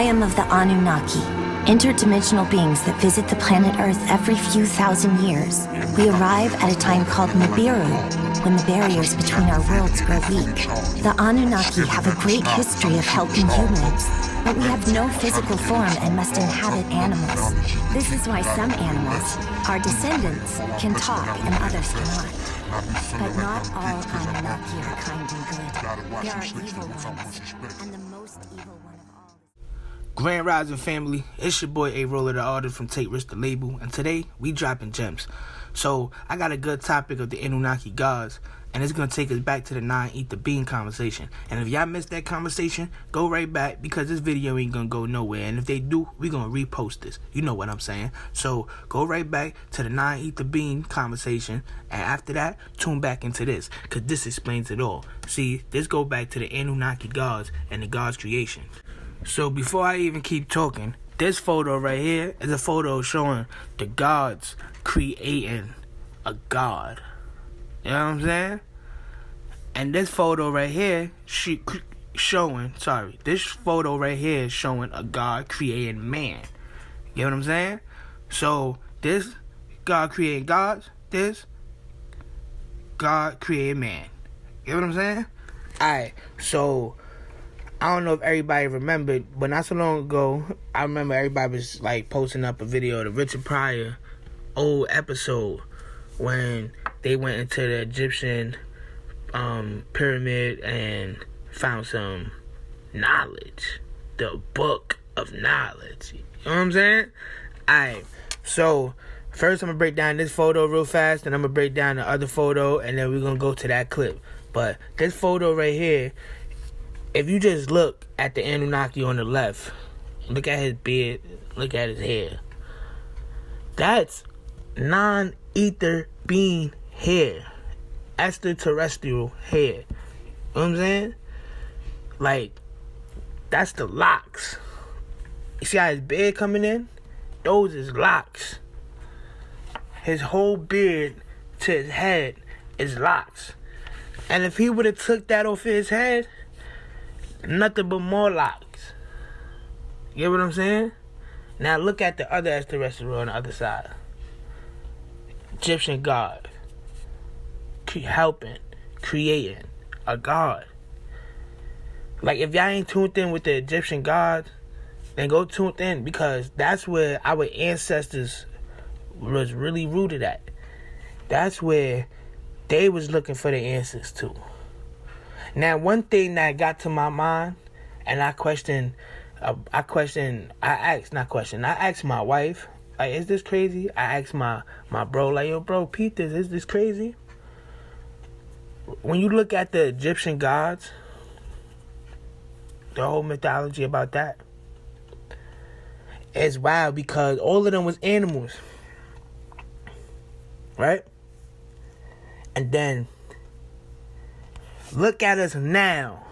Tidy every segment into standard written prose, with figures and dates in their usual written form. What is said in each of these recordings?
am of the Anunnaki, interdimensional beings that visit the planet Earth every few thousand years. We arrive at a time called Nibiru, when the barriers between our worlds grow weak. The Anunnaki have a great history of helping humans, but we have no physical form and must inhabit animals. This is why some animals, our descendants, can talk and others cannot. But not all Anunnaki are kind and good. There are evil ones, and the most evil one of all is... Grand Rising family, it's your boy A-Roller the artist from Take Risk the Label, and today we dropping gems. So I got a good topic of the Anunnaki gods, and it's going to take us back to the 9 Eat the Bean conversation. And if y'all missed that conversation, go right back, because this video ain't going to go nowhere. And if they do, we going to repost this. You know what I'm saying. So go right back to the 9 Eat the Bean conversation. And after that, tune back into this, because this explains it all. See, this go back to the Anunnaki gods and the gods' creation. So before I even keep talking, this photo right here is a photo showing the gods creating a god. You know what I'm saying? And this photo right here this photo right here is showing a God creating man. You know what I'm saying? So this God creating gods, this God creating man. You know what I'm saying? Alright, so I don't know if everybody remembered, but not so long ago, I remember everybody was like posting up a video of the Richard Pryor old episode when they went into the Egyptian pyramid and found some knowledge. The book of knowledge. You know what I'm saying? Alright, so first I'm going to break down this photo real fast, and I'm going to break down the other photo, and then we're going to go to that clip. But this photo right here, if you just look at the Anunnaki on the left, look at his beard, look at his hair. That's non-ether being hair. Extraterrestrial hair. You know what I'm saying? Like, that's the locks. You see how his beard coming in? Those is locks. His whole beard to his head is locks. And if he would have took that off his head, nothing but more locks. You get what I'm saying? Now look at the other extraterrestrial on the other side. Egyptian god. Helping, creating a god. Like, if y'all ain't tuned in with the Egyptian gods, then go tuned in, because that's where our ancestors was really rooted at. That's where they was looking for the answers to. Now, one thing that got to my mind, and I asked my wife, like, is this crazy? I asked my bro, like, yo, bro, Pete, is this crazy? When you look at the Egyptian gods, the whole mythology about that, it's wild, because all of them was animals, right? And then look at us now.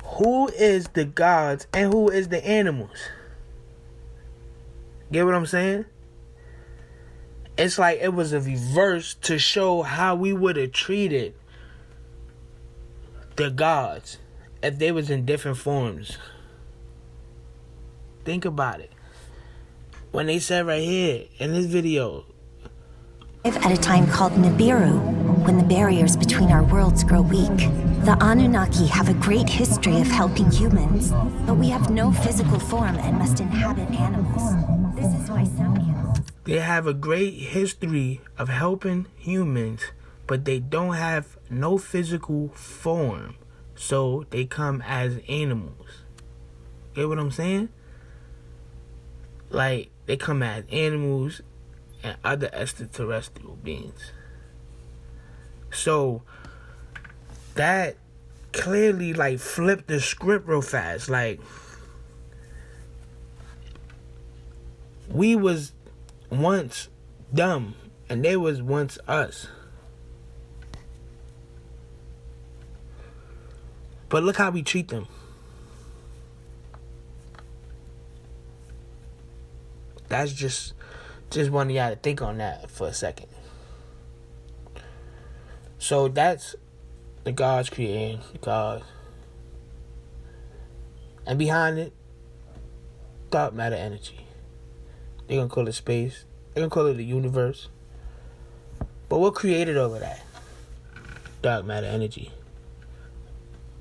Who is the gods and who is the animals? Get what I'm saying? It's like it was a reverse to show how we would have treated the gods if they was in different forms. Think about it. When they said right here in this video, At a time called Nibiru, when the barriers between our worlds grow weak. The Anunnaki have a great history of helping humans, but we have no physical form and must inhabit animals. This is why some animals... they have a great history of helping humans, but they don't have no physical form, so they come as animals. Get what I'm saying? Like, they come as animals and other extraterrestrial beings. So that clearly like flipped the script real fast. Like, we was once them and they was once us. But look how we treat them. That's just wanted y'all to think on that for a second. So that's the gods creating God. And behind it, dark matter energy. They're going to call it space. They're going to call it the universe. But what created all of that? Dark matter energy.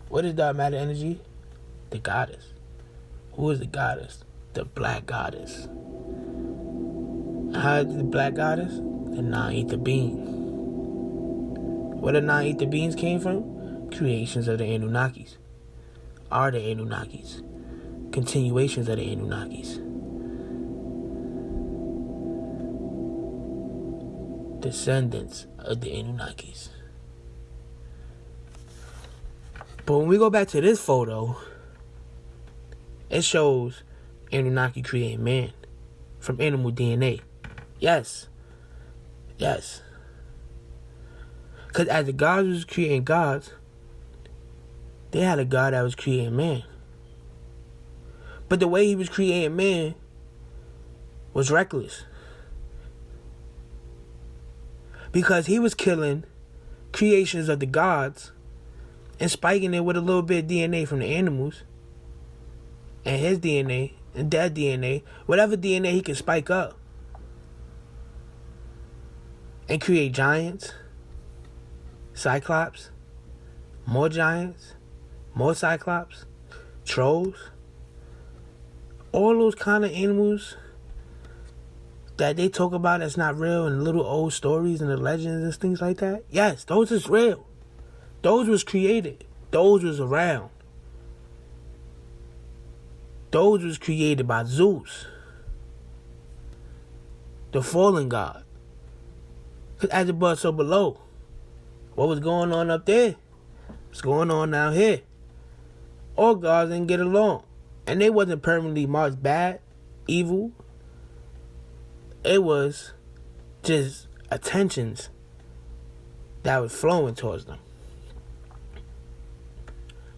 What is dark matter energy? The goddess. Who is the goddess? The black goddess. How is the black goddess? The non-ether being. Where the non-ether beings came from? Creations of the Anunnakis. Are the Anunnakis. Continuations of the Anunnakis. Descendants of the Anunnakis. But when we go back to this photo, it shows Anunnaki creating man from animal DNA. Yes. Yes. Because as the gods was creating gods, they had a God that was creating man. But the way he was creating man was reckless. Because he was killing creations of the gods and spiking it with a little bit of DNA from the animals. And his DNA, and their DNA, whatever DNA he could spike up. And create giants, cyclops, more giants, more cyclops, trolls, all those kind of animals that they talk about that's not real in little old stories and the legends and things like that. Yes, those is real. Those was created. Those was around. Those was created by Zeus, the fallen god. Because as above, so below. What was going on up there? What's going on down here? All gods didn't get along. And they wasn't permanently marked bad, evil. It was just attentions that was flowing towards them.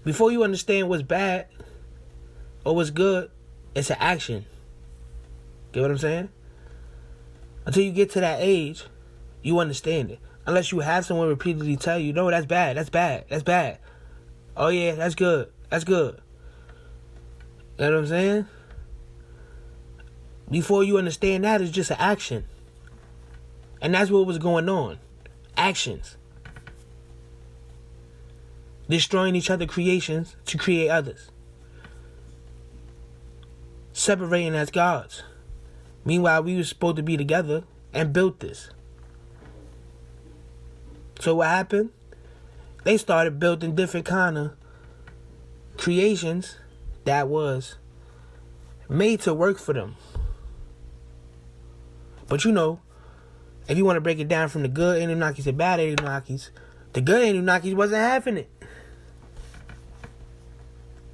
Before you understand what's bad or what's good, it's an action. Get what I'm saying? Until you get to that age, you understand it. Unless you have someone repeatedly tell you, no, that's bad, that's bad, that's bad. Oh yeah, that's good, that's good. You know what I'm saying? Before you understand that, it's just an action. And that's what was going on. Actions. Destroying each other's creations to create others. Separating as gods. Meanwhile, we were supposed to be together and built this. So what happened? They started building different kind of creations that was made to work for them. But you know, if you want to break it down from the good Anunnakis to bad Anunnakis, the good Anunnakis wasn't having it.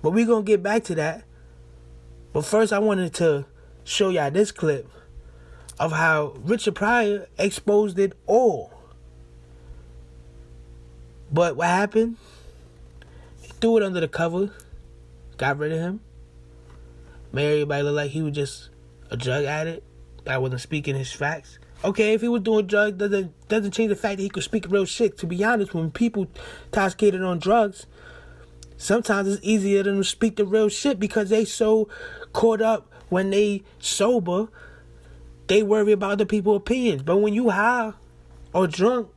But we're going to get back to that. But first I wanted to show y'all this clip of how Richard Pryor exposed it all. But what happened? He threw it under the cover, got rid of him, made everybody look like he was just a drug addict that wasn't speaking his facts. Okay, if he was doing drugs, doesn't change the fact that he could speak real shit. To be honest, when people intoxicated on drugs, sometimes it's easier than to speak the real shit because they so caught up when they sober, they worry about other people's opinions. But when you high or drunk,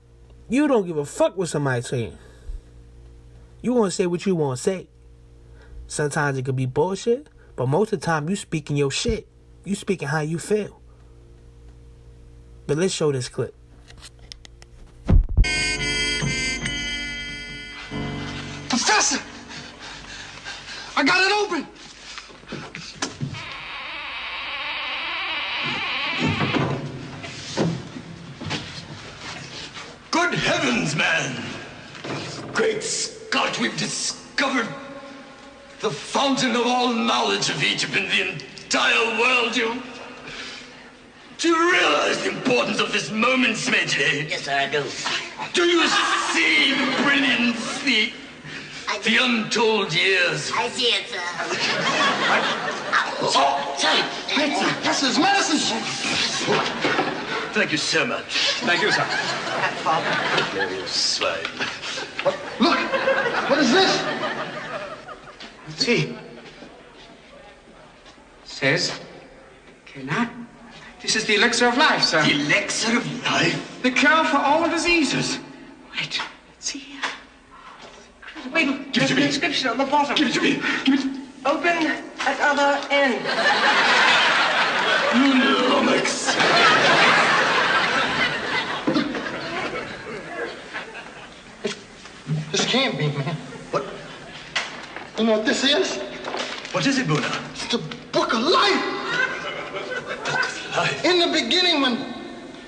you don't give a fuck what somebody's saying. You want to say what you want to say. Sometimes it could be bullshit, but most of the time you speaking your shit. You speaking how you feel. But let's show this clip. Professor! I got it open! Good heavens, man! Great Scott, we've discovered the fountain of all knowledge of Egypt in the entire world. Do you realize the importance of this moment, Smedley? Yes, sir, I do. Do you see the brilliance, the untold years? I see it, sir. Oh, that's his medicine. Thank you so much. Thank you, sir. You slide. Look! What is this? Tea. says, okay, now, this is the elixir of life, sir. The elixir of life? The cure for all diseases. Wait, let's see here. Wait, Give it to there's an me. inscription on the bottom. Give it to me. Give it. Open at other end. Lummox. This can't be, man. What? You know what this is? What is it, Buddha? It's the book of life. Book of life. In the beginning, when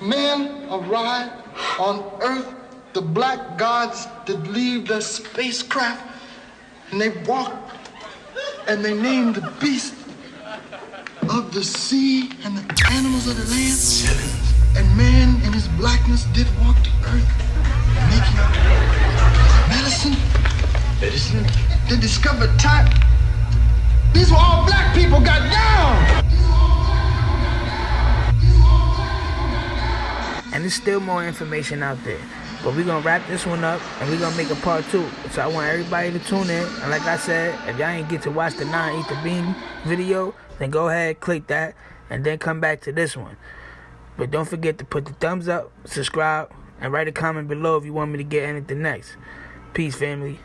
man arrived on Earth, the black gods did leave their spacecraft, and they walked, and they named the beasts of the sea and the animals of the land. And man in his blackness did walk the earth, making medicine. Medicine? They discovered time. These were all black people got down. And there's still more information out there. But we're going to wrap this one up, and we're going to make a part 2. So I want everybody to tune in. And like I said, if y'all ain't get to watch the Nah Eat the Bean video, then go ahead, click that, and then come back to this one. But don't forget to put the thumbs up, subscribe, and write a comment below if you want me to get anything next. Peace, family.